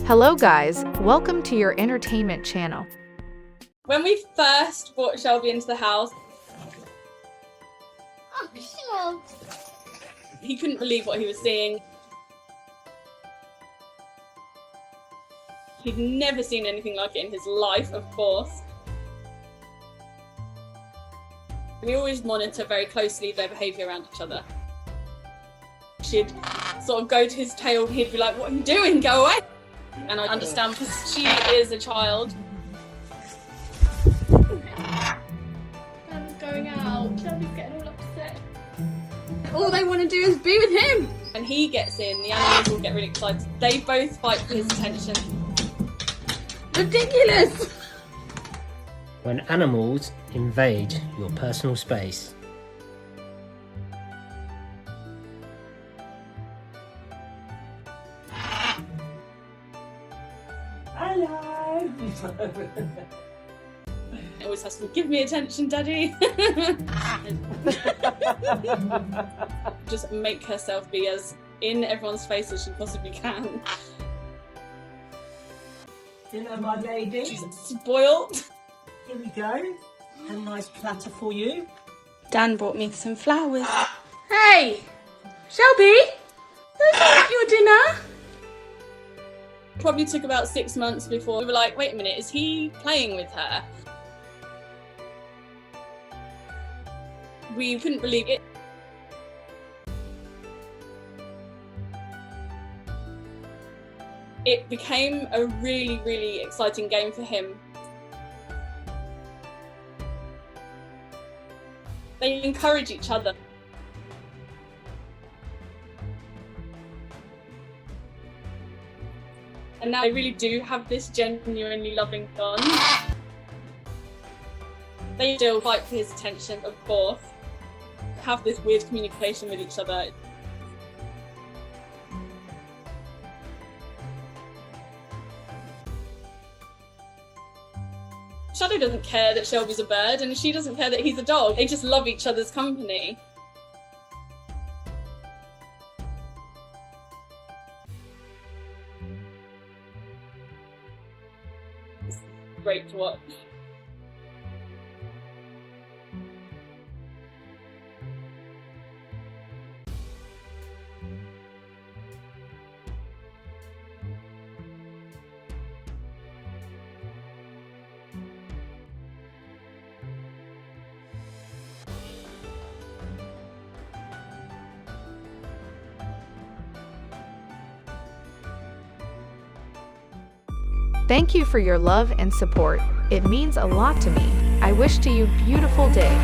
Hello guys, welcome to your entertainment channel. When we first brought Shelby into the house, he couldn't believe what he was seeing. He'd never seen anything like it in his life, of course. We always monitor very closely their behaviour around each other. She'd sort of go to his tail, he'd be like, "What are you doing? Go away!" And I understand because she is a child. Shelby's going out, Shelby's getting all upset. All they want to do is be with him. When he gets in, the animals all get really excited. They both fight for his attention. Ridiculous! When animals invade your personal space. Hello! It always has to be, "Give me attention, Daddy." Just make herself be as in everyone's face as she possibly can. Dinner, my lady. She's spoiled. Here we go. A nice platter for you. Dan brought me some flowers. Hey! Shelby! Don't eat your dinner! Probably took about 6 months before we were like, wait a minute, is he playing with her? We couldn't believe it. It became a really, really exciting game for him. They encourage each other. And now they really do have this genuinely loving bond. They still fight for his attention, of course. Have this weird communication with each other. Shadow doesn't care that Shelby's a bird, and she doesn't care that he's a dog. They just love each other's company. It's great to watch. Thank you for your love and support. It means a lot to me. I wish to you a beautiful day.